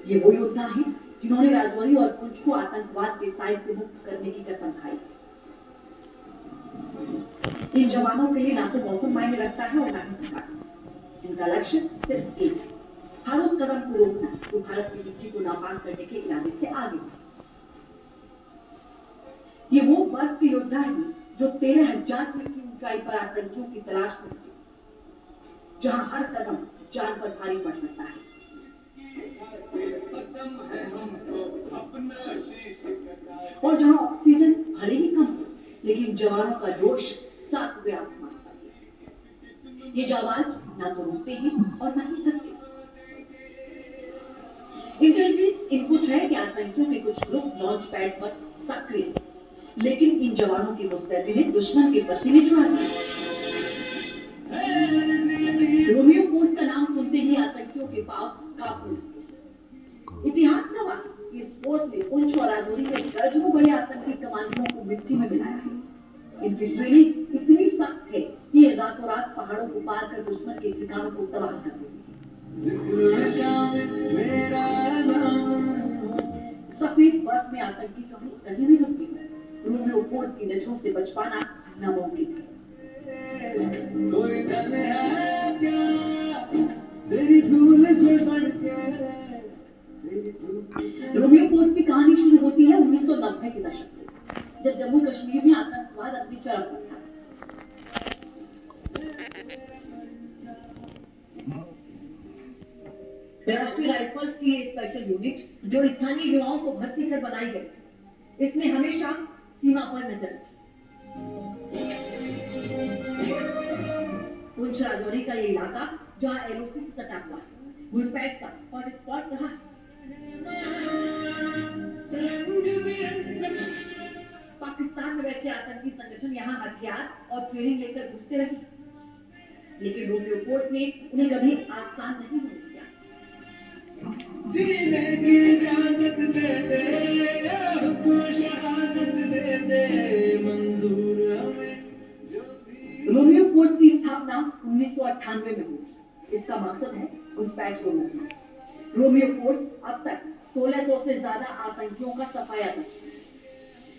ये वो योद्धा है जिन्होंने राजौरी और पुंछ को आतंकवाद के साए से मुक्त करने की कसम खाई। इन जवानों के लिए ना तो मौसम मायने रखता है और ना ही सरकार। इनका लक्ष्य सिर्फ एक है, हर उस कदम को रोकना जो भारत की मिट्टी को नापाक करने के इरादे से आगे बढ़े। ये वो बर्फ के योद्धा है जो 13,000 फीट की ऊंचाई पर आतंकियों की तलाश में थे, जहां हर कदम जान पर भारी पड़ सकता है। और जहां ऑक्सीजन भले ही कम हो, लेकिन जवानों का जोश 7वें आसमान पर। ये जाबाज ना तो रुकते हैं और ना ही थकते। इंटेलिजेंस इनपुट है कि आतंकियों के कुछ ग्रुप लॉन्च पैड पर सक्रिय, लेकिन इन जवानों की मुस्तैदी ने दुश्मन के पसीने छुड़ा दिए। रोमियो फोर्स का नाम सुनते ही आतंकियों के पांव कांप उठे। इतिहास गवाह है, इस फोर्स ने पुंछ और राजौरी में दर्जनों बड़े आतंकी कमांडरों को मिट्टी में मिलाया है। इनकी ट्रेनिंग इतनी सख्त है कि ये रातों रात पहाड़ों को पार कर दुश्मन के ठिकानों को तबाह कर देते हैं। सफेद बर्फ में आतंकी कभी कहीं भी रुकते हैं। रोमियो फोर्स की नजरों से बच पाना नामुमकिन है। रोमियो फोर्स की कहानी शुरू होती है 1990 के दशक से, जब जम्मू कश्मीर में आतंकवाद अपनी चरम पर था। राष्ट्रीय राइफल्स की स्पेशल यूनिट जो स्थानीय युवाओं को भर्ती कर बनाई गई, इसने हमेशा सीमा पर नजर रखी। पुंछ राजौरी का ये इलाका जहां एलओसी से सटा हुआ है, घुसपैठ का हॉटस्पॉट रहा है। पाकिस्तान में बैठे आतंकी संगठन यहाँ हथियार और ट्रेनिंग लेकर घुसते रहे, लेकिन रोमियो फोर्स ने उन्हें कभी आसान नहीं होने दिया। रोमियो फोर्स की स्थापना 1998 में हुई। इसका मकसद है घुसपैठ को रोकना। रोमियो फोर्स अब तक 1600 से ज्यादा आतंकियों का सफाया कर चुका है।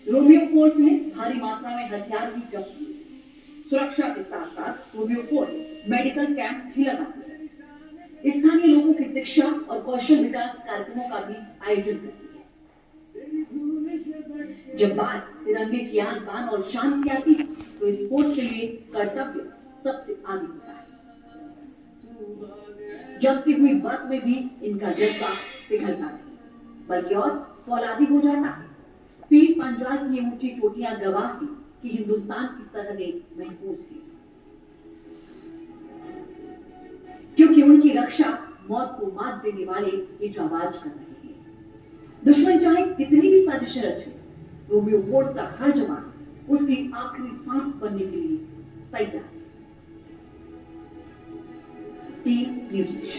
रोमियो फोर्स ने भारी मात्रा में हथियार भी जब्त किए। सुरक्षा के साथ साथ रोमियो फोर्स मेडिकल कैंप भी लगाती है। स्थानीय लोगों की शिक्षा और कौशल विकास कार्यक्रमों का भी आयोजन करती है। जब बात तिरंगे की आन बान और शान की आती है, तो इस फोर्स के लिए कर्तव्य सबसे आगे होता है। जलती हुई बर्फ में भी इनका जज्बा पिघलता नहीं, बल्कि और फौलादी हो जाता है। पीर पंजाल की ये ऊंची चोटियां गवाह हैं कि हिंदुस्तान की सरहदें महफूज थी, क्योंकि उनकी रक्षा मौत को मात देने वाले ये जाबाज कर रहे हैं। दुश्मन चाहे कितनी भी साजिशें रचे, रोमियो फोर्स का हर जवान उसकी आखिरी सांस बनने के लिए तैयार है। Team news.